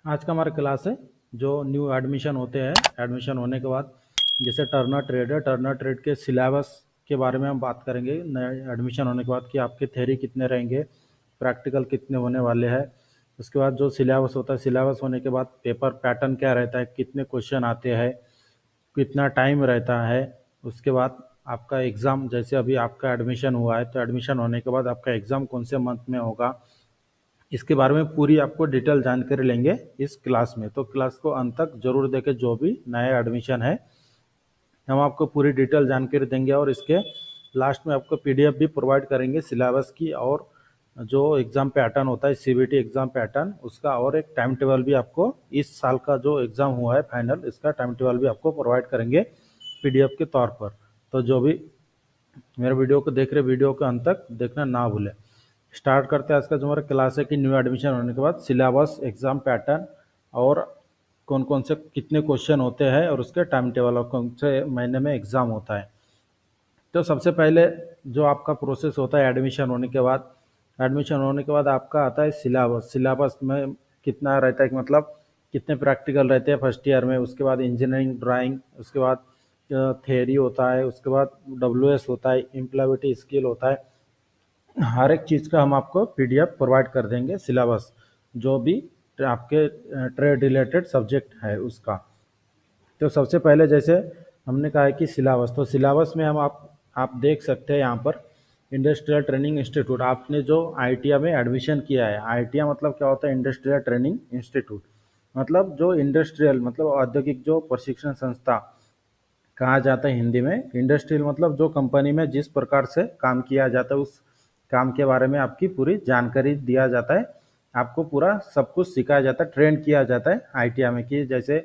आज का हमारा क्लास है जो न्यू एडमिशन होते हैं। एडमिशन होने के बाद जैसे टर्नर ट्रेड है, टर्नर ट्रेड के सिलेबस के बारे में हम बात करेंगे नए एडमिशन होने के बाद कि आपके थ्योरी कितने रहेंगे, प्रैक्टिकल कितने होने वाले हैं। उसके बाद जो सिलेबस होता है, सिलेबस होने के बाद पेपर पैटर्न क्या रहता है, कितने क्वेश्चन आते हैं, कितना टाइम रहता है। उसके बाद आपका एग्ज़ाम, जैसे अभी आपका एडमिशन हुआ है तो एडमिशन होने के बाद आपका एग्ज़ाम कौन से मंथ में होगा, इसके बारे में पूरी आपको डिटेल जानकारी लेंगे इस क्लास में। तो क्लास को अंत तक जरूर देखें। जो भी नया एडमिशन है हम आपको पूरी डिटेल जानकारी देंगे और इसके लास्ट में आपको पीडीएफ भी प्रोवाइड करेंगे सिलेबस की, और जो एग्ज़ाम पैटर्न होता है सीबीटी एग्ज़ाम पैटर्न उसका, और एक टाइम टेबल भी आपको इस साल का जो एग्ज़ाम हुआ है फाइनल, इसका टाइम टेबल भी आपको प्रोवाइड करेंगे पीडीएफ के तौर पर। तो जो भी मेरे वीडियो को देख रहे, वीडियो के अंत तक देखना ना भूलें। स्टार्ट करते हैं आज का जो हमारा क्लास है कि न्यू एडमिशन होने के बाद सिलेबस, एग्ज़ाम पैटर्न और कौन कौन से कितने क्वेश्चन होते हैं और उसके टाइम टेबल और कौन से महीने में एग्ज़ाम होता है। तो सबसे पहले जो आपका प्रोसेस होता है एडमिशन होने के बाद, एडमिशन होने के बाद आपका आता है सिलेबस। सिलेबस में कितना रहता है, मतलब कितने प्रैक्टिकल रहते हैं फर्स्ट ईयर में। उसके बाद इंजीनियरिंग ड्राइंग, उसके बाद थ्योरी होता है, उसके बाद डब्ल्यूएस होता है, एम्प्लॉयबिलिटी स्किल होता है। हर एक चीज़ का हम आपको पीडीएफ प्रोवाइड कर देंगे, सिलेबस जो भी आपके ट्रेड रिलेटेड सब्जेक्ट है उसका। तो सबसे पहले जैसे हमने कहा है कि सिलेबस, तो सिलेबस में हम आप देख सकते हैं यहाँ पर इंडस्ट्रियल ट्रेनिंग इंस्टीट्यूट। आपने जो आईटीआई में एडमिशन किया है, आईटीआई मतलब क्या होता है, इंडस्ट्रियल ट्रेनिंग इंस्टीट्यूट, मतलब जो इंडस्ट्रियल मतलब औद्योगिक जो प्रशिक्षण संस्था कहा जाता है हिंदी में। इंडस्ट्रियल मतलब जो कंपनी में जिस प्रकार से काम किया जाता है उस काम के बारे में आपकी पूरी जानकारी दिया जाता है, आपको पूरा सब कुछ सिखाया जाता है, ट्रेन किया जाता है आईटीआई में। कि जैसे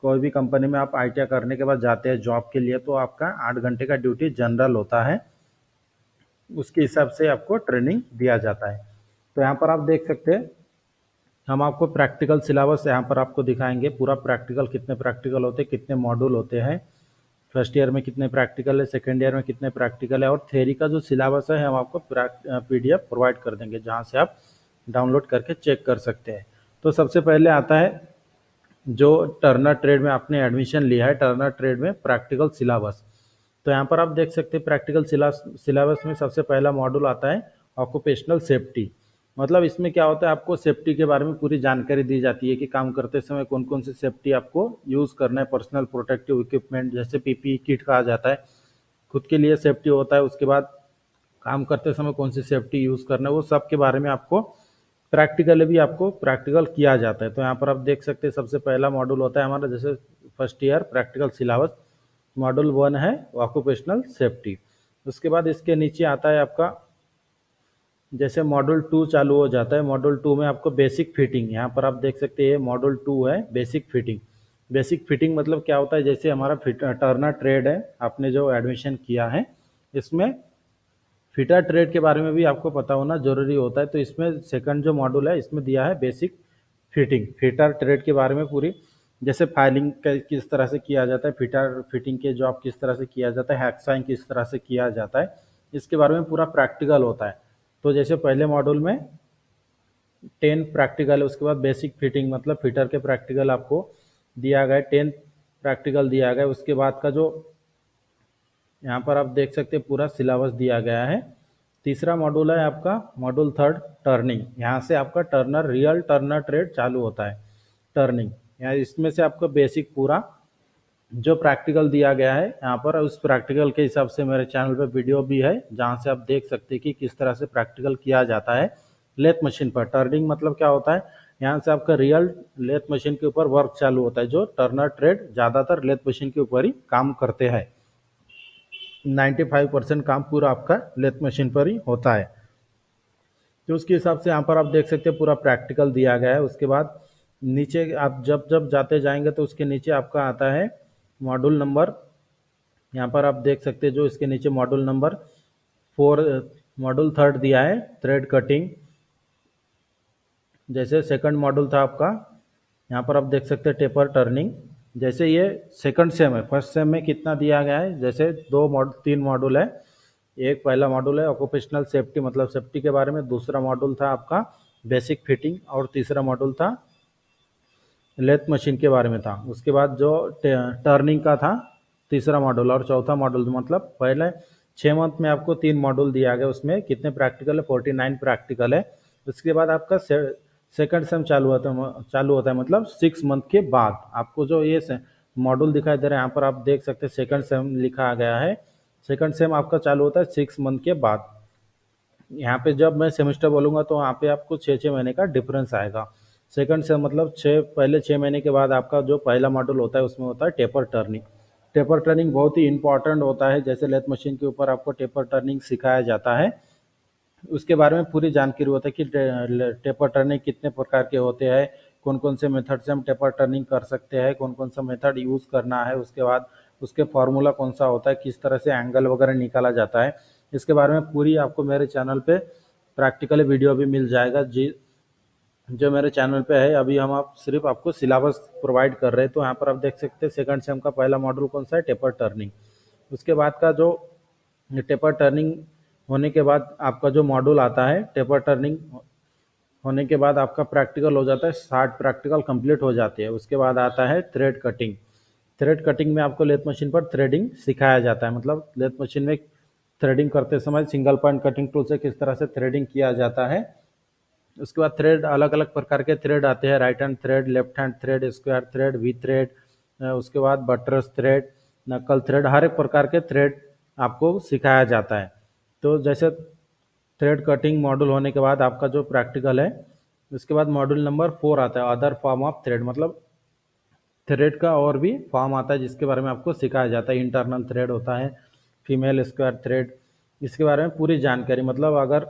कोई भी कंपनी में आप आईटीआई करने के बाद जाते हैं जॉब के लिए, तो आपका 8 घंटे का ड्यूटी जनरल होता है, उसके हिसाब से आपको ट्रेनिंग दिया जाता है। तो यहाँ पर आप देख सकते हैं हम आपको प्रैक्टिकल सिलेबस यहाँ पर आपको दिखाएंगे, पूरा प्रैक्टिकल कितने प्रैक्टिकल होते हैं, कितने मॉड्यूल होते हैं, फर्स्ट ईयर में कितने प्रैक्टिकल है, सेकेंड ईयर में कितने प्रैक्टिकल है, और थ्योरी का जो सिलेबस है हम आपको पीडीएफ प्रोवाइड कर देंगे जहाँ से आप डाउनलोड करके चेक कर सकते हैं। तो सबसे पहले आता है जो टर्नर ट्रेड में आपने एडमिशन लिया है, टर्नर ट्रेड में प्रैक्टिकल सिलेबस। तो यहाँ पर आप देख सकते हैं प्रैक्टिकल सिलेबस में सबसे पहला मॉड्यूल आता है ऑक्यूपेशनल सेफ्टी। मतलब इसमें क्या होता है, आपको सेफ्टी के बारे में पूरी जानकारी दी जाती है कि काम करते समय कौन कौन सी सेफ्टी आपको यूज़ करना है। पर्सनल प्रोटेक्टिव इक्विपमेंट जैसे पीपीई किट कहा जाता है, खुद के लिए सेफ्टी होता है। उसके बाद काम करते समय कौन सी सेफ्टी यूज़ करना है, वो सब के बारे में आपको प्रैक्टिकल भी आपको प्रैक्टिकल किया जाता है। तो यहाँ पर आप देख सकते हैं सबसे पहला मॉड्यूल होता है हमारा, जैसे first year practical syllabus module 1 है ऑक्यूपेशनल सेफ्टी। उसके बाद इसके नीचे आता है आपका जैसे मॉड्यूल 2 चालू हो जाता है। मॉड्यूल 2 में आपको बेसिक फिटिंग, यहाँ पर आप देख सकते हैं मॉड्यूल 2 है बेसिक फिटिंग। बेसिक फिटिंग मतलब क्या होता है, जैसे हमारा टर्नर ट्रेड है, आपने जो एडमिशन किया है इसमें फिटर ट्रेड के बारे में भी आपको पता होना जरूरी होता है। तो इसमें सेकंड जो मॉड्यूल है इसमें दिया है बेसिक फिटिंग, फिटर ट्रेड के बारे में पूरी, जैसे फाइलिंग किस तरह से किया जाता है, फिटर फिटिंग के जॉब किस तरह से किया जाता है, हैक्साइंग किस तरह से किया जाता है, इसके बारे में पूरा प्रैक्टिकल होता है। तो जैसे पहले मॉड्यूल में 10 प्रैक्टिकल है, उसके बाद बेसिक फिटिंग मतलब फिटर के प्रैक्टिकल आपको दिया गया, 10 प्रैक्टिकल दिया गया। उसके बाद का जो यहाँ पर आप देख सकते हैं पूरा सिलेबस दिया गया है। तीसरा मॉड्यूल है आपका मॉड्यूल 3 टर्निंग। यहाँ से आपका टर्नर रियल टर्नर ट्रेड चालू होता है, टर्निंग। यहाँ इसमें से आपको बेसिक पूरा जो प्रैक्टिकल दिया गया है यहाँ पर, उस प्रैक्टिकल के हिसाब से मेरे चैनल पे वीडियो भी है जहाँ से आप देख सकते हैं कि किस तरह से प्रैक्टिकल किया जाता है लेथ मशीन पर। टर्निंग मतलब क्या होता है, यहाँ से आपका रियल लेथ मशीन के ऊपर वर्क चालू होता है। जो टर्नर ट्रेड ज़्यादातर लेथ मशीन के ऊपर ही काम करते हैं, 95% काम पूरा आपका लेथ मशीन पर ही होता है। तो उसके हिसाब से यहाँ पर आप देख सकते हैं पूरा प्रैक्टिकल दिया गया है। उसके बाद नीचे आप जब जब जाते जाएंगे तो उसके नीचे आपका आता है मॉड्यूल नंबर, यहाँ पर आप देख सकते हैं जो इसके नीचे मॉड्यूल नंबर 4, मॉड्यूल 3 दिया है थ्रेड कटिंग। जैसे सेकंड मॉड्यूल था आपका, यहाँ पर आप देख सकते हैं टेपर टर्निंग। जैसे ये सेकंड सेम है, फर्स्ट सेम में कितना दिया गया है, जैसे 3 मॉड्यूल है। एक पहला मॉड्यूल है ऑक्यूपेशनल सेफ्टी मतलब सेफ्टी के बारे में, दूसरा मॉड्यूल था आपका बेसिक फिटिंग, और तीसरा मॉड्यूल था लेथ मशीन के बारे में था। उसके बाद जो टर्निंग का था तीसरा मॉड्यूल, और चौथा मॉड्यूल मतलब पहले 6 मंथ में आपको 3 मॉड्यूल दिया गया, उसमें कितने प्रैक्टिकल है, 49 प्रैक्टिकल है। उसके बाद आपका सेकंड सेम चालू होता है मतलब 6 मंथ के बाद आपको जो ये मॉड्यूल दिखाई दे रहा है यहाँ पर आप देख सकते हैं, सेकंड सेम लिखा गया है। सेकंड सेम आपका चालू होता है 6 मंथ के बाद। यहाँ पे जब मैं सेमेस्टर बोलूँगा तो यहाँ पे आपको 6-6 महीने का डिफरेंस आएगा। सेकंड से मतलब पहले 6 महीने के बाद आपका जो पहला मॉड्यूल होता है उसमें होता है टेपर टर्निंग। टेपर टर्निंग बहुत ही इंपॉर्टेंट होता है, जैसे लेथ मशीन के ऊपर आपको टेपर टर्निंग सिखाया जाता है, उसके बारे में पूरी जानकारी होता है कि टेपर टर्निंग कितने प्रकार के होते हैं, कौन कौन से मेथड से हम टेपर टर्निंग कर सकते हैं, कौन कौन सा मेथड यूज़ करना है, उसके बाद उसके फार्मूला कौन सा होता है, किस तरह से एंगल वगैरह निकाला जाता है। इसके बारे में पूरी आपको मेरे चैनल पे प्रैक्टिकली वीडियो भी मिल जाएगा जी, जो मेरे चैनल पे है। अभी हम आप सिर्फ आपको सिलेबस प्रोवाइड कर रहे हैं। तो यहाँ पर आप देख सकते हैं सेकंड सेम का पहला मॉड्यूल कौन सा है, टेपर टर्निंग। उसके बाद का जो टेपर टर्निंग होने के बाद आपका जो मॉड्यूल आता है, टेपर टर्निंग होने के बाद आपका प्रैक्टिकल हो जाता है, 60 प्रैक्टिकल कंप्लीट हो जाती है। उसके बाद आता है थ्रेड कटिंग। थ्रेड कटिंग में आपको लेथ मशीन पर थ्रेडिंग सिखाया जाता है, मतलब लेथ मशीन में थ्रेडिंग करते समय सिंगल पॉइंट कटिंग टूल से किस तरह से थ्रेडिंग किया जाता है। उसके बाद थ्रेड, अलग अलग प्रकार के थ्रेड आते हैं, right hand thread, left hand thread, square thread, V thread, उसके बाद बटरस थ्रेड, नकल थ्रेड, हर एक प्रकार के थ्रेड आपको सिखाया जाता है। तो जैसे थ्रेड कटिंग मॉड्यूल होने के बाद आपका जो प्रैक्टिकल है, उसके बाद मॉड्यूल नंबर 4 आता है अदर फॉर्म ऑफ थ्रेड, मतलब थ्रेड का और भी फॉर्म आता है जिसके बारे में आपको सिखाया जाता है। इंटरनल थ्रेड होता है, फीमेल स्क्वायर थ्रेड, इसके बारे में पूरी जानकारी। मतलब अगर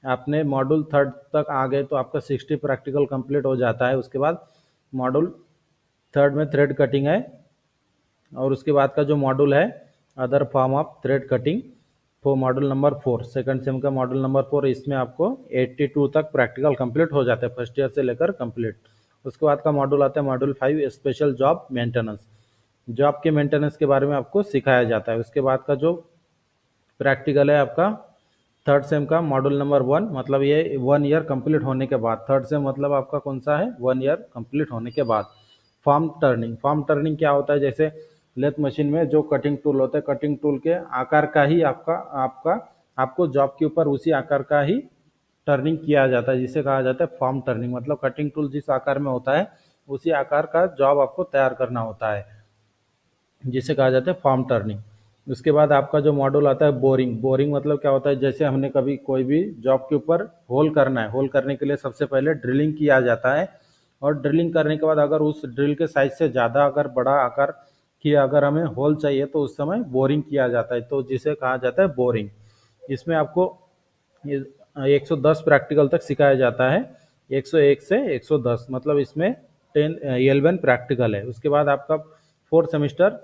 आपने मॉड्यूल 3 तक आ गए तो आपका 60 प्रैक्टिकल कंप्लीट हो जाता है। उसके बाद मॉड्यूल 3 में थ्रेड कटिंग है, और उसके बाद का जो मॉड्यूल है other form of thread cutting, वो मॉड्यूल नंबर 4, सेकंड सेम का मॉड्यूल नंबर 4, इसमें आपको 82 तक प्रैक्टिकल कंप्लीट हो जाता है, फर्स्ट ईयर से लेकर कंप्लीट। उसके बाद का मॉड्यूल आता है module 5, special job maintenance. Job के मेंटेनेंस के बारे में आपको सिखाया जाता है। उसके बाद का जो प्रैक्टिकल है आपका थर्ड सेम का मॉड्यूल नंबर 1, मतलब ये 1 ईयर कंप्लीट होने के बाद, थर्ड सेम मतलब आपका कौन सा है, 1 ईयर कंप्लीट होने के बाद। फॉर्म टर्निंग, फॉर्म टर्निंग क्या होता है, जैसे लेथ मशीन में जो कटिंग टूल होता है, कटिंग टूल के आकार का ही आपका आपका आपको जॉब के ऊपर उसी आकार का ही टर्निंग किया जाता है, जिसे कहा जाता है फॉर्म टर्निंग। मतलब कटिंग टूल जिस आकार में होता है उसी आकार का जॉब आपको तैयार करना होता है, जिसे कहा जाता है फॉर्म टर्निंग। उसके बाद आपका जो मॉड्यूल आता है बोरिंग। बोरिंग मतलब क्या होता है, जैसे हमने कभी कोई भी जॉब के ऊपर होल करना है, होल करने के लिए सबसे पहले ड्रिलिंग किया जाता है, और ड्रिलिंग करने के बाद अगर उस ड्रिल के साइज से ज़्यादा अगर बड़ा आकार की अगर हमें होल चाहिए तो उस समय बोरिंग किया जाता है, तो जिसे कहा जाता है बोरिंग। इसमें आपको 110 प्रैक्टिकल तक सिखाया जाता है, 101 से 110, मतलब इसमें 11 प्रैक्टिकल है। उसके बाद आपका 4th सेमेस्टर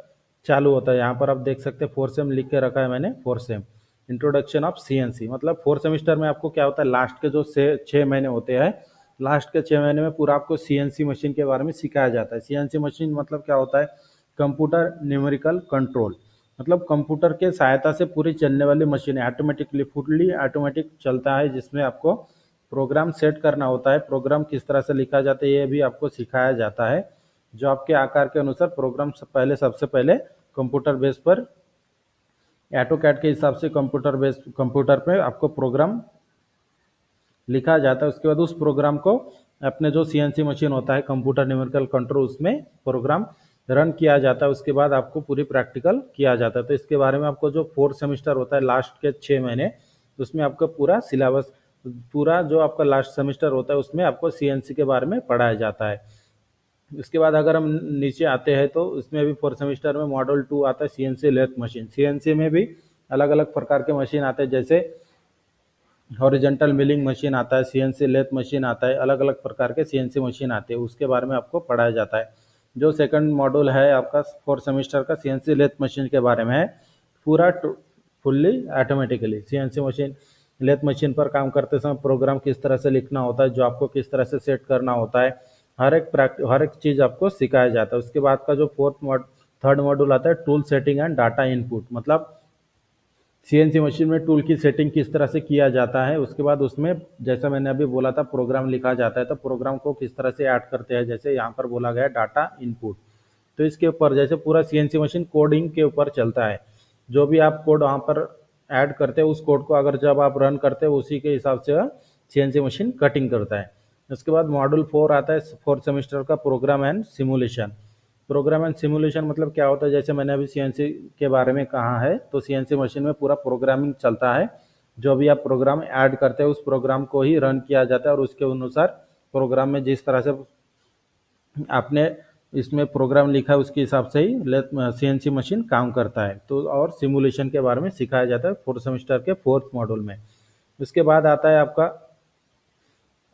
चालू होता है। यहाँ पर आप देख सकते हैं 4 सेम लिख के रखा है मैंने, 4 सेम इंट्रोडक्शन ऑफ सीएनसी। मतलब 4 सेमेस्टर में आपको क्या होता है, लास्ट के जो 6 महीने होते हैं, लास्ट के 6 महीने में पूरा आपको सीएनसी मशीन के बारे में सिखाया जाता है। सीएनसी मशीन मतलब क्या होता है, कंप्यूटर न्यूमेरिकल कंट्रोल, मतलब कंप्यूटर के सहायता से पूरी चलने वाली मशीन है, ऑटोमेटिकली फुल्ली ऑटोमेटिक चलता है, जिसमें आपको प्रोग्राम सेट करना होता है। प्रोग्राम किस तरह से लिखा जाता है ये भी आपको सिखाया जाता है। जो आपके आकार के अनुसार प्रोग्राम सबसे पहले कंप्यूटर बेस पर, ऑटोकैड के हिसाब से कंप्यूटर पे आपको प्रोग्राम लिखा जाता है। उसके बाद उस प्रोग्राम को अपने जो सीएनसी मशीन होता है, कंप्यूटर न्यूमेरिकल कंट्रोल, उसमें प्रोग्राम रन किया जाता है। उसके बाद आपको पूरी प्रैक्टिकल किया जाता है। तो इसके बारे में आपको जो 4th सेमेस्टर होता है, लास्ट के 6 महीने, उसमें आपका पूरा सिलेबस, पूरा जो आपका लास्ट सेमेस्टर होता है उसमें आपको सीएनसी के बारे में पढ़ाया जाता है। उसके बाद अगर हम नीचे आते हैं तो इसमें भी 4th सेमेस्टर में मॉडल 2 आता है, सीएनसी लेथ मशीन। सीएनसी में भी अलग अलग प्रकार के मशीन आते हैं, जैसे हॉरिजेंटल मिलिंग मशीन आता है, सीएनसी लेथ मशीन आता है, अलग अलग प्रकार के सीएनसी मशीन आते हैं, उसके बारे में आपको पढ़ाया जाता है। जो सेकंड मॉड्यूल है आपका 4th सेमेस्टर का, सीएनसी लेथ मशीन के बारे में है, पूरा fully automatically CNC machine lathe machine पर काम करते समय प्रोग्राम किस तरह से लिखना होता है, जो आपको किस तरह से सेट करना होता है, हर एक चीज़ आपको सिखाया जाता है। उसके बाद का जो थर्ड मॉड्यूल आता है tool setting and data input, मतलब सीएनसी मशीन में टूल की सेटिंग किस तरह से किया जाता है, उसके बाद उसमें जैसा मैंने अभी बोला था प्रोग्राम लिखा जाता है, तो प्रोग्राम को किस तरह से ऐड करते हैं, जैसे यहाँ पर बोला गया डाटा इनपुट। तो इसके ऊपर जैसे पूरा सीएनसी मशीन कोडिंग के ऊपर चलता है, जो भी आप कोड वहाँ पर ऐड करते हैं उस कोड को अगर जब आप रन करते हैं उसी के हिसाब से सीएनसी मशीन कटिंग करता है। उसके बाद मॉड्यूल 4 आता है, फोर्थ सेमेस्टर का, program and simulation. Program and simulation मतलब क्या होता है, जैसे मैंने अभी सीएनसी के बारे में कहा है, तो सीएनसी मशीन में पूरा प्रोग्रामिंग चलता है। जो भी आप प्रोग्राम ऐड करते हैं उस प्रोग्राम को ही रन किया जाता है और उसके अनुसार प्रोग्राम में जिस तरह से आपने इसमें प्रोग्राम लिखा है उसके हिसाब से ही सीएनसी मशीन काम करता है। तो और सिमुलेशन के बारे में सिखाया जाता है फोर्थ सेमेस्टर के फोर्थ मॉड्यूल में। उसके बाद आता है आपका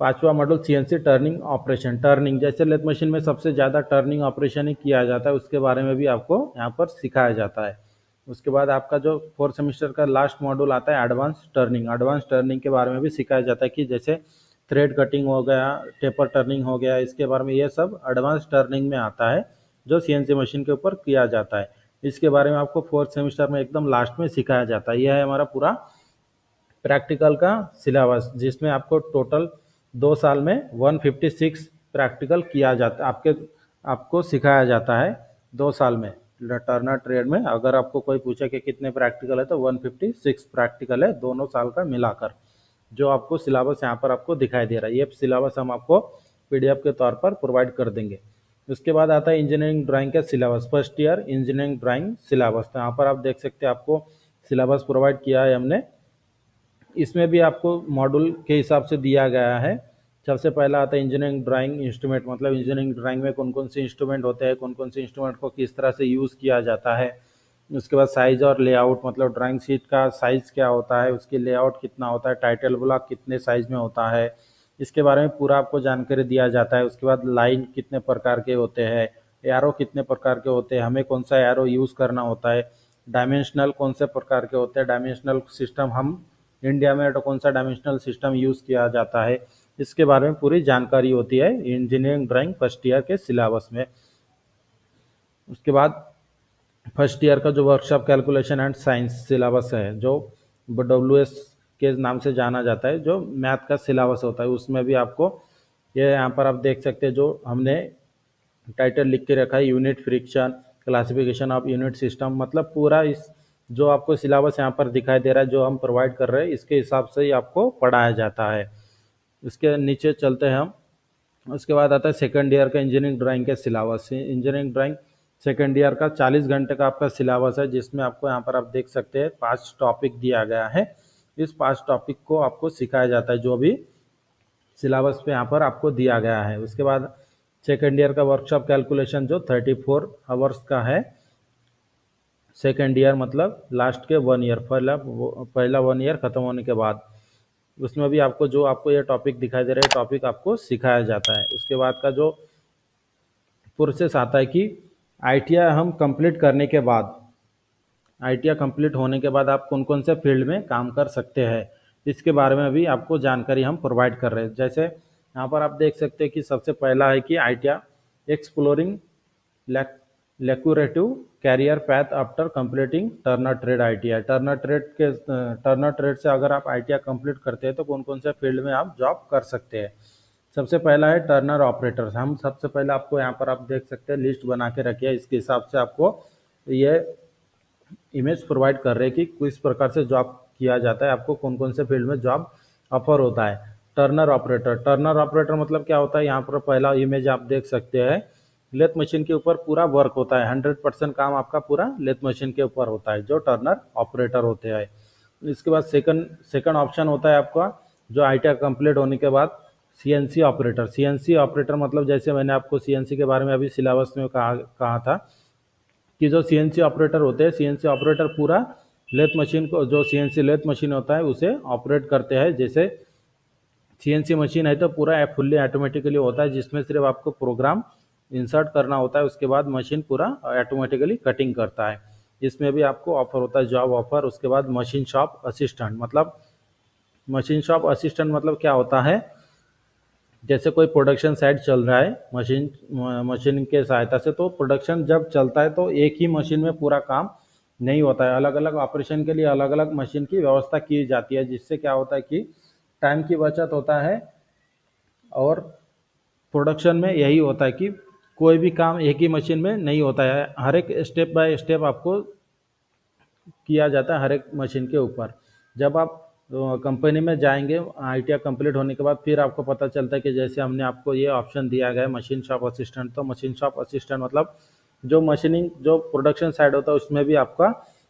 पांचवा module CNC turning operation. Turning जैसे लेथ मशीन में सबसे ज़्यादा टर्निंग ऑपरेशन ही किया जाता है, उसके बारे में भी आपको यहाँ पर सिखाया जाता है। उसके बाद आपका जो फोर्थ सेमेस्टर का लास्ट मॉड्यूल आता है एडवांस टर्निंग। एडवांस टर्निंग के बारे में भी सिखाया जाता है कि जैसे थ्रेड कटिंग हो गया, टेपर टर्निंग हो गया, इसके बारे में ये सब एडवांस टर्निंग में आता है जो सीएनसी मशीन के ऊपर किया जाता है। इसके बारे में आपको फोर्थ सेमेस्टर में एकदम लास्ट में सिखाया जाता है। यह है हमारा पूरा प्रैक्टिकल का सिलेबस, जिसमें आपको टोटल 2 साल में 156 प्रैक्टिकल किया जाता आपको सिखाया जाता है 2 साल में। टर्नर ट्रेड में अगर आपको कोई पूछे कि कितने प्रैक्टिकल है तो 156 प्रैक्टिकल है दोनों साल का मिलाकर, जो आपको सिलेबस यहाँ पर आपको दिखाई दे रहा है। ये सिलेबस हम आपको पीडीएफ के तौर पर प्रोवाइड कर देंगे। उसके बाद आता है इंजीनियरिंग ड्राइंग का syllabus, first year engineering drawing syllabus. तो यहाँ पर आप देख सकते हैं आपको सिलेबस प्रोवाइड किया है हमने। इसमें भी आपको मॉड्यूल के हिसाब से दिया गया है। सबसे पहला आता है इंजीनियरिंग ड्राइंग इंस्ट्रूमेंट, मतलब इंजीनियरिंग ड्राइंग में कौन कौन से इंस्ट्रूमेंट होते हैं, कौन कौन से इंस्ट्रूमेंट को किस तरह से यूज़ किया जाता है। उसके बाद साइज और लेआउट, मतलब ड्राइंग शीट का साइज क्या होता है, उसकी लेआउट कितना होता है, टाइटल ब्लॉक कितने साइज में होता है, इसके बारे में पूरा आपको जानकारी दिया जाता है। उसके बाद लाइन कितने प्रकार के होते हैं, एरो कितने प्रकार के होते हैं, हमें कौन सा एरो यूज़ करना होता है, डायमेंशनल कौन से प्रकार के होते हैं, डायमेंशनल सिस्टम हम इंडिया में तो कौन सा डायमेंशनल सिस्टम यूज़ किया जाता है, इसके बारे में पूरी जानकारी होती है इंजीनियरिंग ड्राइंग फर्स्ट ईयर के सिलेबस में। उसके बाद फर्स्ट ईयर का जो workshop calculation and science syllabus है, जो WS के नाम से जाना जाता है, जो मैथ का सिलेबस होता है, उसमें भी आपको ये यहाँ पर आप देख सकते हैं जो हमने टाइटल लिख के रखा है, unit friction, classification of unit system, मतलब पूरा इस जो आपको सिलेबस यहाँ पर दिखाई दे रहा है जो हम प्रोवाइड कर रहे हैं इसके हिसाब से ही आपको पढ़ाया जाता है। इसके नीचे चलते हैं हम। उसके बाद आता है सेकंड ईयर का इंजीनियरिंग ड्राइंग के syllabus. Engineering drawing second year का 40 घंटे का आपका सिलेबस है, जिसमें आपको यहाँ पर आप देख सकते हैं 5 टॉपिक दिया गया है। इस 5 टॉपिक को आपको सिखाया जाता है जो भी सिलेबस पे यहाँ पर आपको दिया गया है। उसके बाद सेकंड ईयर का वर्कशॉप कैलकुलेशन जो 34 आवर्स का है। सेकंड ईयर मतलब लास्ट के 1 ईयर, पहला 1 ईयर खत्म होने के बाद उसमें भी आपको जो आपको ये टॉपिक दिखाई दे रहे हैं टॉपिक आपको सिखाया जाता है। उसके बाद का जो प्रोसेस आता है कि आईटीआई हम कंप्लीट करने के बाद, आईटीआई कंप्लीट होने के बाद आप कौन कौन से फील्ड में काम कर सकते हैं, इसके बारे में भी आपको जानकारी हम प्रोवाइड कर रहे हैं। जैसे यहाँ पर आप देख सकते हैं कि सबसे पहला है कि ITI exploring lucrative career path after completing turner trade ITI. Turner trade से अगर आप आईटीआई कंप्लीट करते हैं तो कौन कौन से फील्ड में आप जॉब कर सकते हैं। सबसे पहला है टर्नर ऑपरेटर्स। हम सबसे पहले आपको यहाँ पर आप देख सकते हैं लिस्ट बना के रखिए, इसके हिसाब से आपको ये इमेज प्रोवाइड कर रहे हैं कि किस प्रकार से जॉब किया जाता है, आपको कौन कौन से फील्ड में जॉब ऑफर होता है। टर्नर ऑपरेटर मतलब क्या होता है, यहाँ पर पहला इमेज आप देख सकते हैं, लेथ मशीन के ऊपर पूरा वर्क होता है, 100% काम आपका पूरा लेथ मशीन के ऊपर होता है, जो टर्नर ऑपरेटर होते हैं। इसके बाद सेकंड ऑप्शन होता है आपका जो आईटीआई कंप्लीट होने के बाद सीएनसी ऑपरेटर। सीएनसी ऑपरेटर मतलब जैसे मैंने आपको सीएनसी के बारे में अभी सिलेबस में कहा था कि जो सीएनसी ऑपरेटर होते हैं, सीएनसी ऑपरेटर पूरा लेथ मशीन को, जो सीएनसी लेथ मशीन होता है उसे ऑपरेट करते हैं। जैसे सीएनसी मशीन है तो पूरा फुल्ली ऑटोमेटिकली होता है, जिसमें सिर्फ आपको प्रोग्राम इंसर्ट करना होता है, उसके बाद मशीन पूरा ऑटोमेटिकली कटिंग करता है। इसमें भी आपको ऑफर होता है जॉब ऑफर। उसके बाद मशीन शॉप असिस्टेंट, मतलब मशीन शॉप असिस्टेंट मतलब क्या होता है, जैसे कोई प्रोडक्शन साइट चल रहा है मशीन के सहायता से, तो प्रोडक्शन जब चलता है तो एक ही मशीन में पूरा काम नहीं होता है। अलग अलग ऑपरेशन के लिए अलग अलग मशीन की व्यवस्था की जाती है, जिससे क्या होता है कि टाइम की बचत होता है। और प्रोडक्शन में यही होता है कि कोई भी काम एक ही मशीन में नहीं होता है, हर एक स्टेप बाय स्टेप आपको किया जाता है हर एक मशीन के ऊपर। जब आप कंपनी में जाएंगे आईटीआई कंप्लीट होने के बाद, फिर आपको पता चलता है कि जैसे हमने आपको ये ऑप्शन दिया गया है मशीन शॉप असिस्टेंट, तो मशीन शॉप असिस्टेंट मतलब जो मशीनिंग जो प्रोडक्शन साइड होता है उसमें भी आपका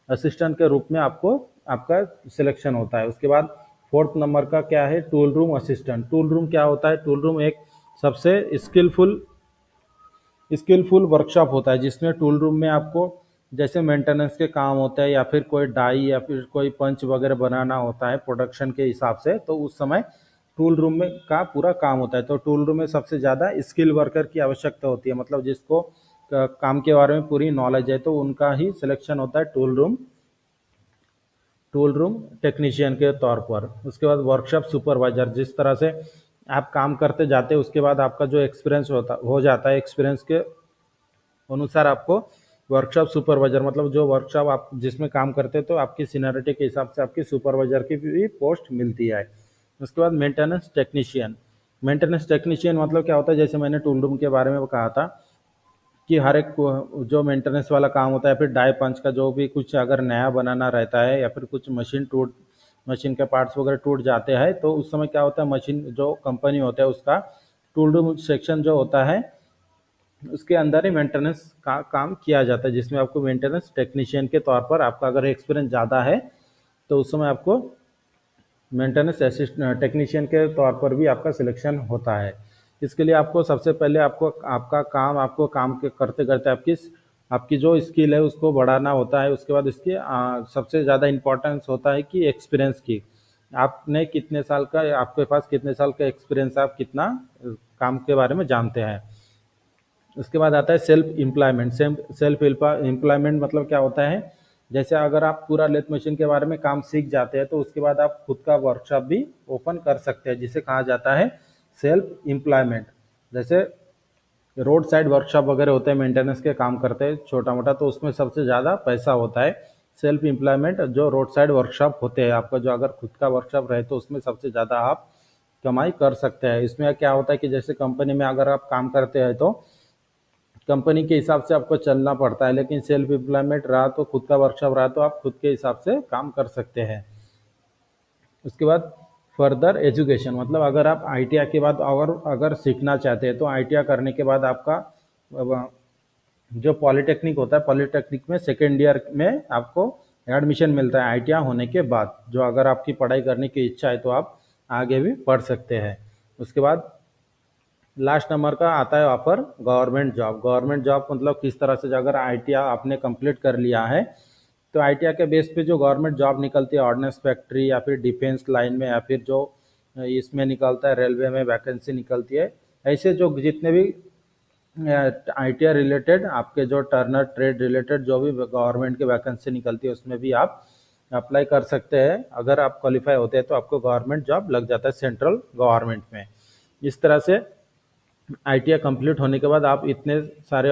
असिस्टेंट के रूप में आपको आपका सिलेक्शन होता है। उसके बाद फोर्थ नंबर का क्या है, tool room assistant. Tool room क्या होता है, टूल रूम एक सबसे स्किलफुल वर्कशॉप होता है, जिसमें टूल रूम में आपको जैसे मेंटेनेंस के काम होते हैं या फिर कोई डाई या फिर कोई पंच वगैरह बनाना होता है प्रोडक्शन के हिसाब से, तो उस समय टूल रूम में का पूरा काम होता है। तो टूल रूम में सबसे ज़्यादा स्किल वर्कर की आवश्यकता होती है, मतलब जिसको काम के बारे में पूरी नॉलेज है, तो उनका ही सिलेक्शन होता है टूल रूम टेक्नीशियन के तौर पर। उसके बाद वर्कशॉप सुपरवाइजर, जिस तरह से आप काम करते जाते हैं उसके बाद आपका जो एक्सपीरियंस हो जाता है, एक्सपीरियंस के अनुसार आपको वर्कशॉप सुपरवाइजर मतलब जो वर्कशॉप आप जिसमें काम करते हैं तो आपकी सीनियरिटी के हिसाब से आपकी सुपरवाइजर की भी पोस्ट मिलती है। उसके बाद मेंटेनेंस टेक्नीशियन मतलब क्या होता है, जैसे मैंने टूल रूम के बारे में कहा था कि हर एक जो मेंटेनेंस वाला काम होता है, फिर डाई पंच का जो भी कुछ अगर नया बनाना रहता है या फिर कुछ मशीन के पार्ट्स वगैरह टूट जाते हैं, तो उस समय क्या होता है मशीन जो कंपनी होता है उसका टूल रूम सेक्शन जो होता है उसके अंदर ही मेंटेनेंस का काम किया जाता है, जिसमें आपको मेंटेनेंस टेक्नीशियन के तौर पर आपका अगर एक्सपीरियंस ज़्यादा है तो उस समय आपको मेंटेनेंस असिस्टेंट टेक्नीशियन के तौर पर भी आपका सिलेक्शन होता है। इसके लिए आपको सबसे पहले आपको काम के करते करते आपकी आपकी जो स्किल है उसको बढ़ाना होता है। उसके बाद इसकी सबसे ज़्यादा इम्पोर्टेंस होता है कि एक्सपीरियंस की, आपने कितने साल का आपके पास कितने साल का एक्सपीरियंस, आप कितना काम के बारे में जानते हैं। उसके बाद आता है सेल्फ एम्प्लॉयमेंट मतलब क्या होता है, जैसे अगर आप पूरा लेथ मशीन के बारे में काम सीख जाते हैं तो उसके बाद आप खुद का वर्कशॉप भी ओपन कर सकते हैं, जिसे कहा जाता है सेल्फ एम्प्लॉयमेंट। जैसे रोड साइड वर्कशॉप वगैरह होते हैं, मेंटेनेंस के काम करते हैं छोटा मोटा, तो उसमें सबसे ज़्यादा पैसा होता है। सेल्फ एम्प्लॉयमेंट जो रोड साइड वर्कशॉप होते हैं आपका, जो अगर खुद का वर्कशॉप रहे तो उसमें सबसे ज़्यादा आप कमाई कर सकते हैं। इसमें क्या होता है कि जैसे कंपनी में अगर आप काम करते हैं तो कंपनी के हिसाब से आपको चलना पड़ता है, लेकिन सेल्फ एम्प्लॉयमेंट रहा तो खुद का वर्कशॉप रहा तो आप खुद के हिसाब से काम कर सकते हैं। उसके बाद फर्दर एजुकेशन मतलब अगर आप आईटीआई के बाद अगर सीखना चाहते हैं तो आईटीआई करने के बाद आपका जो पॉलिटेक्निक होता है, पॉलिटेक्निक में सेकेंड ईयर में आपको एडमिशन मिलता है आईटीआई होने के बाद। जो अगर आपकी पढ़ाई करने की इच्छा है तो आप आगे भी पढ़ सकते हैं। उसके बाद लास्ट नंबर का आता है offer government job. Government job मतलब किस तरह से, अगर आईटीआई आपने कंप्लीट कर लिया है तो आईटीआई के बेस पे जो गवर्नमेंट जॉब निकलती है ऑर्डिनेंस फैक्ट्री या फिर डिफेंस लाइन में या फिर जो इसमें निकलता है रेलवे में वैकेंसी निकलती है, ऐसे जो जितने भी आईटीआई रिलेटेड आपके जो टर्नर ट्रेड रिलेटेड जो भी गवर्नमेंट की वैकेंसी निकलती है उसमें भी आप अप्लाई कर सकते हैं। अगर आप क्वालिफाई होते हैं तो आपको गवर्नमेंट जॉब लग जाता है सेंट्रल गवर्नमेंट में। इस तरह से आईटीआई कंप्लीट होने के बाद आप इतने सारे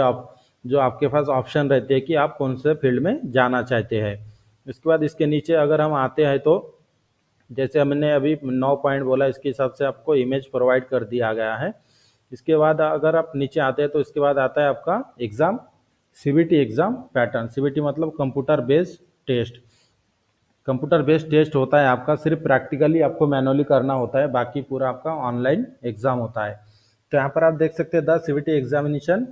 जो आपके पास ऑप्शन रहते हैं कि आप कौन से फील्ड में जाना चाहते हैं। इसके बाद इसके नीचे अगर हम आते हैं तो जैसे हमने अभी 9 पॉइंट बोला, इसके हिसाब से आपको इमेज प्रोवाइड कर दिया गया है। इसके बाद अगर आप नीचे आते हैं तो इसके बाद आता है आपका exam, CBT exam pattern. CBT मतलब computer based test. Computer based test होता है आपका, सिर्फ प्रैक्टिकली आपको मैनुअली करना होता है, बाकी पूरा आपका ऑनलाइन एग्जाम होता है। तो यहाँ पर आप देख सकते हैं the CBT examination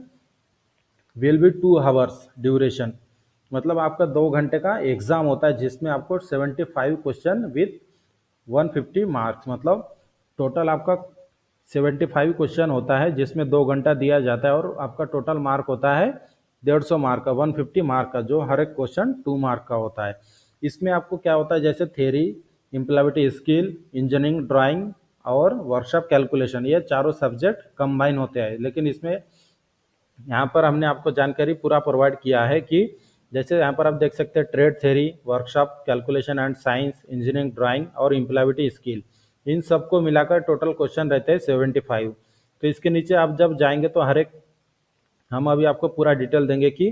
will be 2 hours duration, मतलब आपका 2 घंटे का एग्जाम होता है जिसमें आपको 75 क्वेश्चन विथ 150 मार्क्स, मतलब टोटल आपका 75 क्वेश्चन होता है जिसमें 2 घंटा दिया जाता है और आपका टोटल मार्क होता है 150 मार्क का, 150 मार्क का, जो हर एक क्वेश्चन 2 मार्क का होता है। इसमें आपको क्या होता है, जैसे theory, implementation skill, engineering drawing और वर्कशॉप कैलकुलेशन, ये चारों सब्जेक्ट कंबाइन होते हैं। लेकिन इसमें यहाँ पर हमने आपको जानकारी पूरा प्रोवाइड किया है कि जैसे यहाँ पर आप देख सकते हैं trade theory, workshop calculation and science, engineering drawing और इम्प्लीमेंटेशन स्किल, इन सबको मिलाकर टोटल क्वेश्चन रहते हैं 75। तो इसके नीचे आप जब जाएंगे तो हर एक हम अभी आपको पूरा डिटेल देंगे कि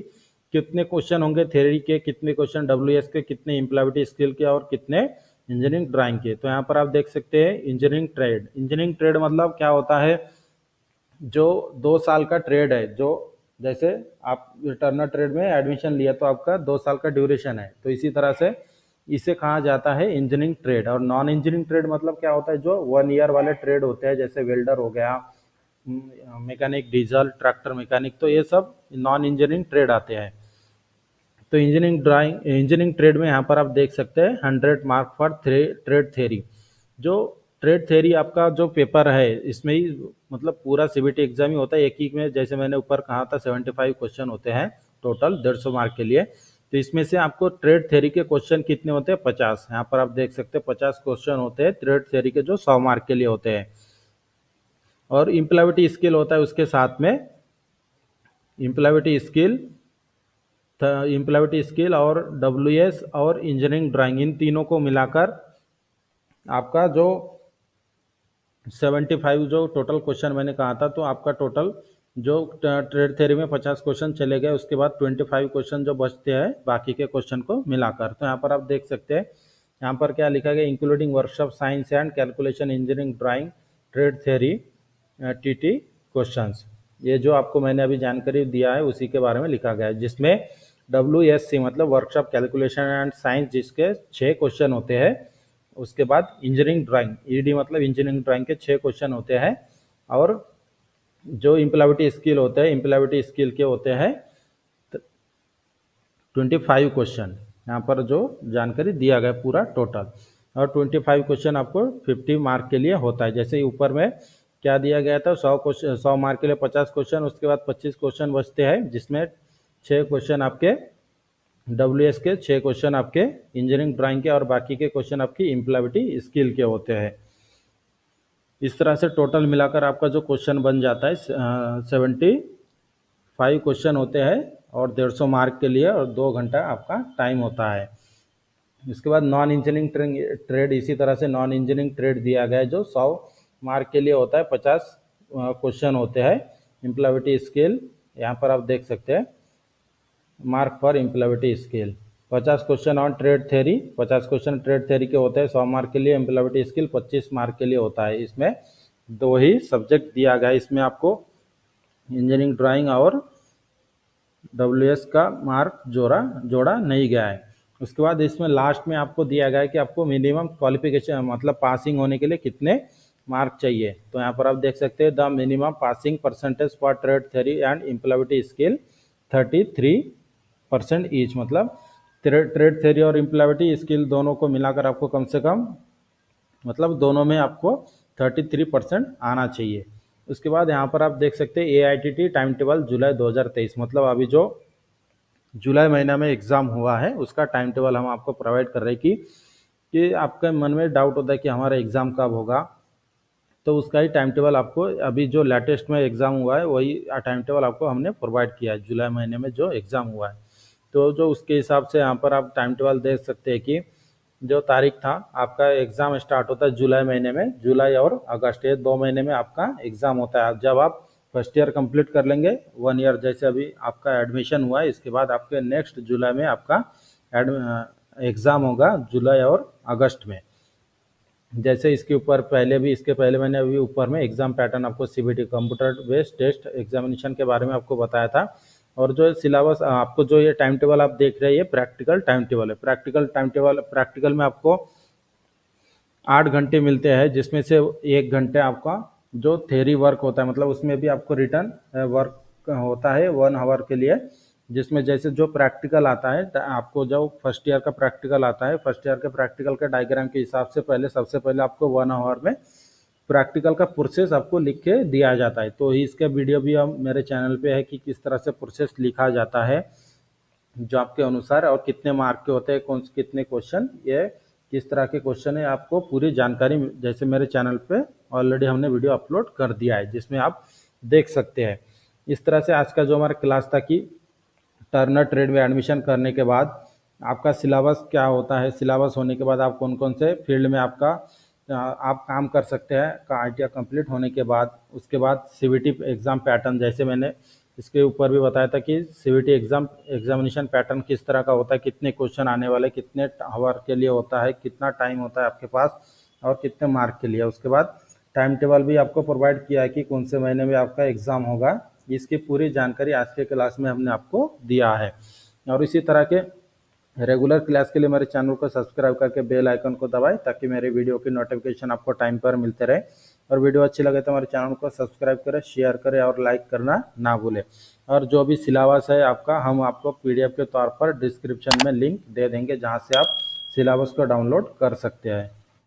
कितने क्वेश्चन होंगे थ्योरी के, कितने क्वेश्चन डब्ल्यूएस के, कितने इम्प्लॉयबिलिटी स्किल के और कितने इंजीनियरिंग ड्राइंग के। तो यहाँ पर आप देख सकते हैं इंजीनियरिंग ट्रेड। इंजीनियरिंग ट्रेड मतलब क्या होता है, जो 2 साल का ट्रेड है, जो जैसे आप टर्नर ट्रेड में एडमिशन लिया तो आपका 2 साल का ड्यूरेशन है, तो इसी तरह से इसे कहा जाता है इंजीनियरिंग ट्रेड। और नॉन इंजीनियरिंग ट्रेड मतलब क्या होता है, जो 1 ईयर वाले ट्रेड होते हैं, जैसे वेल्डर हो गया, मैकेनिक, डीजल, ट्रैक्टर मैकेनिक, तो ये सब नॉन इंजीनियरिंग ट्रेड आते हैं। तो इंजीनियरिंग ट्रेड में यहाँ पर आप देख सकते हैं 100 मार्क फॉर ट्रेड थ्योरी। जो ट्रेड थ्योरी आपका जो पेपर है, इसमें ही मतलब पूरा सीबीटी एग्जाम ही होता है एक ही में, जैसे मैंने ऊपर कहा था 75 क्वेश्चन होते हैं टोटल 150 मार्क के लिए। तो इसमें से आपको ट्रेड थ्योरी के क्वेश्चन कितने होते हैं, 50। यहाँ पर आप देख सकते हैं 50 क्वेश्चन होते हैं ट्रेड थ्योरी के, जो 100 मार्क के लिए होते हैं। और इम्प्लॉयबिलिटी स्किल होता है उसके साथ में, इम्प्लॉयबिलिटी स्किल और डब्ल्यूएस और इंजीनियरिंग ड्राइंग, इन तीनों को मिलाकर आपका जो 75 जो टोटल क्वेश्चन मैंने कहा था, तो आपका टोटल जो ट्रेड थ्योरी में 50 क्वेश्चन चले गए, उसके बाद 25 क्वेश्चन जो बचते हैं बाकी के क्वेश्चन को मिलाकर। तो यहाँ पर आप देख सकते हैं, यहाँ पर क्या लिखा गया, including workshop science and calculation engineering drawing trade theory TT questions. ये जो आपको मैंने अभी जानकारी दिया है उसी के बारे में लिखा गया है, जिसमें WSC मतलब वर्कशॉप कैलकुलेशन एंड साइंस, जिसके 6 क्वेश्चन होते हैं। उसके बाद इंजीनियरिंग ड्राइंग, ED मतलब इंजीनियरिंग ड्राइंग के 6 क्वेश्चन होते हैं। और जो इम्प्लॉयबिलिटी स्किल होते हैं, इम्प्लॉयबिलिटी स्किल के होते हैं 25 क्वेश्चन। यहाँ पर जो जानकारी दिया गया पूरा टोटल, और 25 क्वेश्चन आपको 50 मार्क के लिए होता है। जैसे ऊपर में क्या दिया गया था, 100 मार्क के लिए 50 क्वेश्चन, उसके बाद 25 क्वेश्चन बचते हैं, जिसमें 6 क्वेश्चन आपके WS के, 6 क्वेश्चन आपके इंजीनियरिंग ड्राइंग के, और बाकी के क्वेश्चन आपकी इम्प्लॉयबिलिटी स्किल के होते हैं। इस तरह से टोटल मिलाकर आपका जो क्वेश्चन बन जाता है 75 क्वेश्चन होते हैं, और 150 मार्क के लिए, और 2 घंटा आपका टाइम होता है। इसके बाद नॉन इंजीनियरिंग ट्रेड, इसी तरह से नॉन इंजीनियरिंग ट्रेड दिया गया है, जो 100 मार्क के लिए होता है, 50 क्वेश्चन होते हैं। इम्प्लॉयबिलिटी स्किल, यहाँ पर आप देख सकते हैं mark for employability skill, 50 question on trade theory, 50 question trade theory के होते हैं 100 मार्क के लिए। इम्प्लॉयबिलिटी स्किल 25 मार्क के लिए होता है। इसमें 2 ही सब्जेक्ट दिया गया है, इसमें आपको इंजीनियरिंग ड्राइंग और WS का मार्क जोड़ा नहीं गया है। उसके बाद इसमें लास्ट में आपको दिया गया है कि आपको मिनिमम क्वालिफिकेशन मतलब पासिंग होने के लिए कितने मार्क चाहिए। तो यहाँ पर आप देख सकते हैं the minimum passing percentage for trade theory and employability skill 33% each, मतलब ट्रेड थ्योरी और इम्प्लॉयबिलिटी स्किल दोनों को मिलाकर आपको कम से कम, मतलब दोनों में आपको 33% आना चाहिए। उसके बाद यहाँ पर आप देख सकते हैं AITT टाइम टेबल जुलाई 2023, मतलब अभी जो जुलाई महीना में एग्ज़ाम हुआ है उसका टाइम टेबल हम आपको प्रोवाइड कर रहे हैं कि आपके मन में डाउट होता है कि हमारा एग्ज़ाम कब होगा, तो उसका ही टाइम टेबल आपको, अभी जो लेटेस्ट में एग्ज़ाम हुआ है वही टाइम टेबल आपको हमने प्रोवाइड किया है, जुलाई महीने में जो एग्ज़ाम हुआ है। तो जो उसके हिसाब से यहाँ पर आप टाइम टेबल देख सकते हैं कि जो तारीख था, आपका एग्ज़ाम स्टार्ट होता है जुलाई महीने में, जुलाई और अगस्त, ये 2 महीने में आपका एग्ज़ाम होता है। जब आप फर्स्ट ईयर कंप्लीट कर लेंगे, 1 ईयर जैसे अभी आपका एडमिशन हुआ है, इसके बाद आपके नेक्स्ट जुलाई में आपका एग्ज़ाम होगा, जुलाई और अगस्त में। जैसे इसके पहले मैंने अभी ऊपर में एग्ज़ाम पैटर्न आपको CBT computer based test examination के बारे में आपको बताया था। और जो सिलेबस आपको जो ये टाइम टेबल आप देख रहे हैं, ये प्रैक्टिकल टाइम टेबल है। प्रैक्टिकल में आपको 8 घंटे मिलते हैं, जिसमें से 1 घंटे आपका जो थ्योरी वर्क होता है, मतलब उसमें भी आपको रिटर्न वर्क होता है 1 आवर के लिए, जिसमें जैसे जो प्रैक्टिकल आता है, आपको जो फर्स्ट ईयर का प्रैक्टिकल आता है, फर्स्ट ईयर के प्रैक्टिकल के डायग्राम के हिसाब से सबसे पहले आपको 1 आवर में प्रैक्टिकल का प्रोसेस आपको लिख के दिया जाता है। तो इसका वीडियो भी हम मेरे चैनल पे है कि किस तरह से प्रोसेस लिखा जाता है जो आपके अनुसार, और कितने मार्क के होते हैं, कितने क्वेश्चन, ये किस तरह के क्वेश्चन है, आपको पूरी जानकारी जैसे मेरे चैनल पे ऑलरेडी हमने वीडियो अपलोड कर दिया है, जिसमें आप देख सकते हैं। इस तरह से आज का जो हमारा क्लास था कि टर्नर ट्रेड में एडमिशन करने के बाद आपका सिलेबस क्या होता है, सिलेबस होने के बाद आप कौन कौन से फील्ड में आप काम कर सकते हैं का आइडिया कंप्लीट होने के बाद। उसके बाद CBT एग्ज़ाम पैटर्न, जैसे मैंने इसके ऊपर भी बताया था कि सीवीटी एग्जामिनेशन पैटर्न किस तरह का होता है, कितने क्वेश्चन आने वाले, कितने आवर के लिए होता है, कितना टाइम होता है आपके पास और कितने मार्क के लिए। उसके बाद टाइम टेबल भी आपको प्रोवाइड किया है कि कौन से महीने में आपका एग्ज़ाम होगा। इसकी पूरी जानकारी आज के क्लास में हमने आपको दिया है। और इसी तरह के रेगुलर क्लास के लिए मेरे चैनल को सब्सक्राइब करके बेल आइकन को दबाएं ताकि मेरे वीडियो की नोटिफिकेशन आपको टाइम पर मिलते रहे। और वीडियो अच्छी लगे तो हमारे चैनल को सब्सक्राइब करें, शेयर करें और लाइक करना ना भूलें। और जो भी सिलेबस है आपका, हम आपको पीडीएफ के तौर पर डिस्क्रिप्शन में लिंक दे देंगे जहां से आप सिलेबस को डाउनलोड कर सकते हैं।